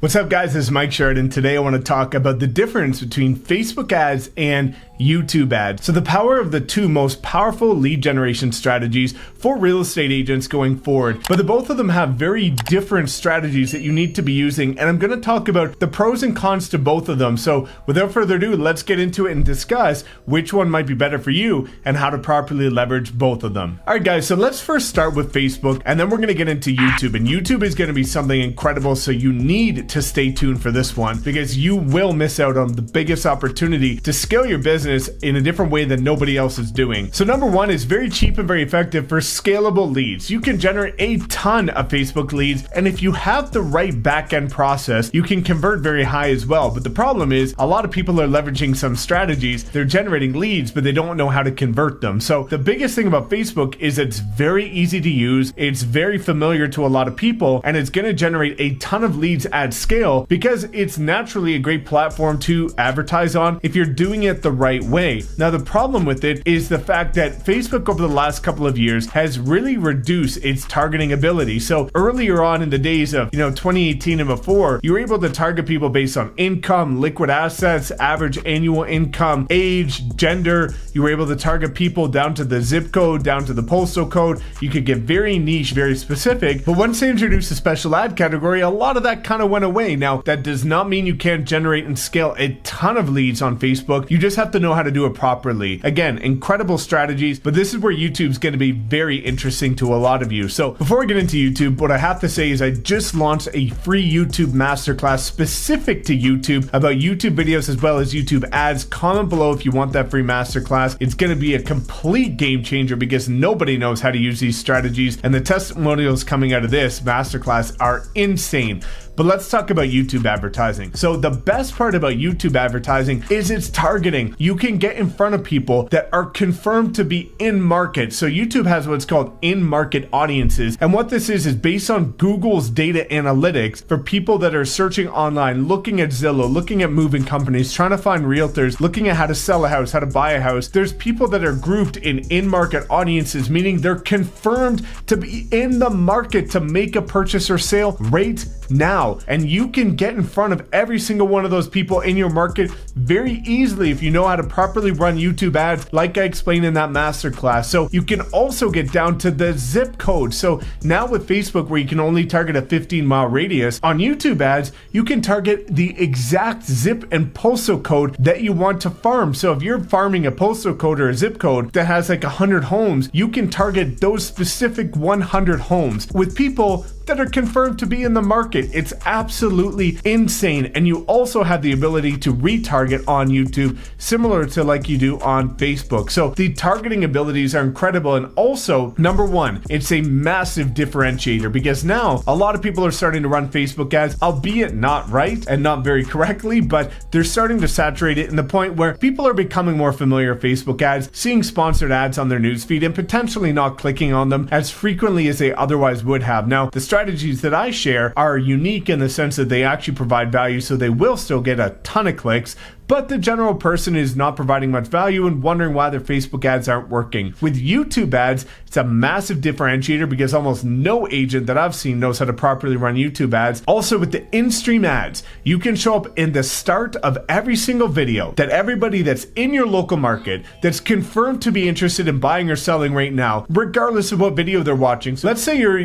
What's up, guys? This is Mike Sherrard, and today I want to talk about the difference between Facebook ads and YouTube ads. So the power of the two most powerful lead generation strategies for real estate agents going forward. But the both of them have very different strategies that you need to be using, and I'm going to talk about the pros and cons to both of them. So without further ado, let's get into it and discuss which one might be better for you and how to properly leverage both of them. All right, guys, so let's first start with Facebook, and then we're going to get into YouTube. And YouTube is going to be something incredible, so you need to stay tuned for this one because you will miss out on the biggest opportunity to scale your business in a different way than nobody else is doing. So number one is very cheap and very effective for scalable leads. You can generate a ton of Facebook leads, and if you have the right back-end process, you can convert very high as well. But the problem is a lot of people are leveraging some strategies. They're generating leads, but they don't know how to convert them. So the biggest thing about Facebook is it's very easy to use. It's very familiar to a lot of people, and it's going to generate a ton of leads at scale because it's naturally a great platform to advertise on if you're doing it the right way. Now, the problem with it is the fact that Facebook over the last couple of years has really reduced its targeting ability. So earlier on in the days of 2018 and before, you were able to target people based on income, liquid assets, average annual income, age, gender. You were able to target people down to the zip code, down to the postal code. You could get very niche, very specific. But once they introduced a special ad category, a lot of that kind of went away. Now, that does not mean you can't generate and scale a ton of leads on Facebook. You just have to know how to do it properly. Again, incredible strategies, but this is where YouTube's going to be very interesting to a lot of you. So before we get into YouTube, what I have to say is I just launched a free YouTube masterclass specific to YouTube about YouTube videos as well as YouTube ads. Comment below if you want that free masterclass. It's going to be a complete game changer because nobody knows how to use these strategies, and the testimonials coming out of this masterclass are insane. But let's talk about YouTube advertising. So the best part about YouTube advertising is its targeting. You can get in front of people that are confirmed to be in market. So YouTube has what's called in-market audiences. And what this is based on Google's data analytics for people that are searching online, looking at Zillow, looking at moving companies, trying to find realtors, looking at how to sell a house, how to buy a house. There's people that are grouped in-market audiences, meaning they're confirmed to be in the market to make a purchase or sale right now. And you can get in front of every single one of those people in your market very easily if you know how to properly run YouTube ads like I explained in that masterclass. So you can also get down to the zip code. So now with Facebook, where you can only target a 15-mile radius, on YouTube ads, you can target the exact zip and postal code that you want to farm. So if you're farming a postal code or a zip code that has like 100 homes, you can target those specific 100 homes with people that are confirmed to be in the market. It's absolutely insane. And you also have the ability to retarget on YouTube, similar to like you do on Facebook. So the targeting abilities are incredible. And also, number one, it's a massive differentiator because now a lot of people are starting to run Facebook ads, albeit not right and not very correctly, but they're starting to saturate it in the point where people are becoming more familiar with Facebook ads, seeing sponsored ads on their newsfeed and potentially not clicking on them as frequently as they otherwise would have. Now, the strategies that I share are unique in the sense that they actually provide value, so they will still get a ton of clicks, but the general person is not providing much value and wondering why their Facebook ads aren't working. With YouTube ads, it's a massive differentiator because almost no agent that I've seen knows how to properly run YouTube ads. Also, with the in-stream ads, you can show up in the start of every single video that everybody that's in your local market that's confirmed to be interested in buying or selling right now, regardless of what video they're watching. So let's say you're,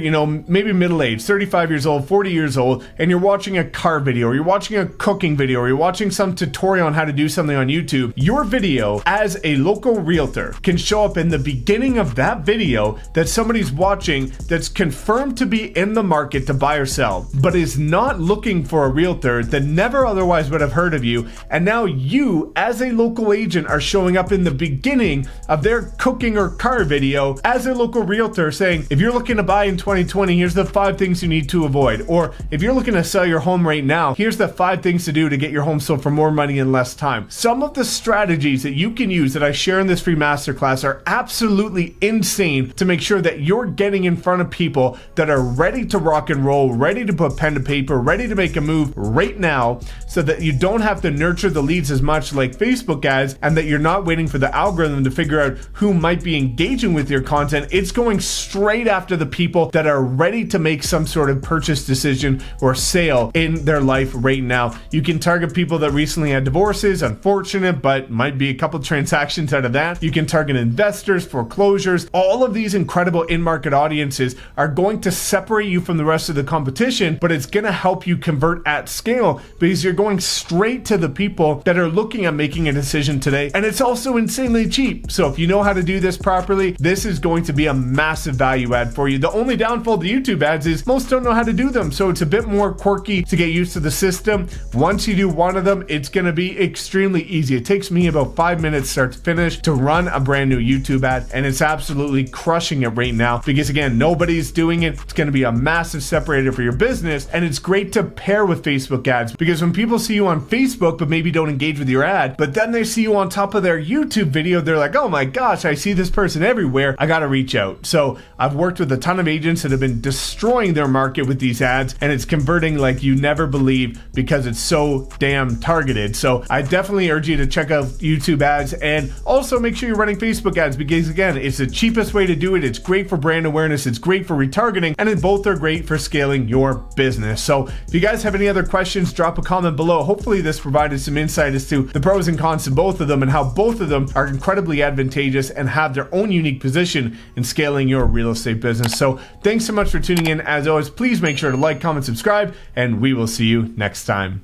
maybe middle-aged, 35 years old, 40 years old, and you're watching a car video, or you're watching a cooking video, or you're watching some tutorial on how to do something on YouTube. Your video as a local realtor can show up in the beginning of that video that somebody's watching that's confirmed to be in the market to buy or sell, but is not looking for a realtor that never otherwise would have heard of you. And now you, as a local agent, are showing up in the beginning of their cooking or car video as a local realtor saying, if you're looking to buy in 2020, here's the 5 things you need to avoid. Or if you're looking to sell your home right now, here's the 5 things to do to get your home sold for more money in less best time. Some of the strategies that you can use that I share in this free masterclass are absolutely insane to make sure that you're getting in front of people that are ready to rock and roll, ready to put pen to paper, ready to make a move right now, so that you don't have to nurture the leads as much like Facebook ads, and that you're not waiting for the algorithm to figure out who might be engaging with your content. It's going straight after the people that are ready to make some sort of purchase decision or sale in their life right now. You can target people that recently had divorces, unfortunate, but might be a couple transactions out of that. You can target investors, foreclosures. All of these incredible in-market audiences are going to separate you from the rest of the competition, but it's going to help you convert at scale because you're going straight to the people that are looking at making a decision today. And it's also insanely cheap. So if you know how to do this properly, this is going to be a massive value add for you. The only downfall to YouTube ads is most don't know how to do them. So it's a bit more quirky to get used to the system. Once you do one of them, it's going to be extremely easy. It takes me about 5 minutes start to finish to run a brand new YouTube ad, and it's absolutely crushing it right now because again, nobody's doing it. It's going to be a massive separator for your business, and it's great to pair with Facebook ads because when people see you on Facebook but maybe don't engage with your ad, but then they see you on top of their YouTube video, they're like, oh my gosh, I see this person everywhere, I gotta reach out. So I've worked with a ton of agents that have been destroying their market with these ads, and it's converting like you never believe because it's so damn targeted. So I definitely urge you to check out YouTube ads, and also make sure you're running Facebook ads because again, it's the cheapest way to do it. It's great for brand awareness, it's great for retargeting, and both are great for scaling your business. So if you guys have any other questions, drop a comment below. Hopefully this provided some insight as to the pros and cons to both of them and how both of them are incredibly advantageous and have their own unique position in scaling your real estate business. So thanks so much for tuning in. As always, please make sure to like, comment, subscribe, and we will see you next time.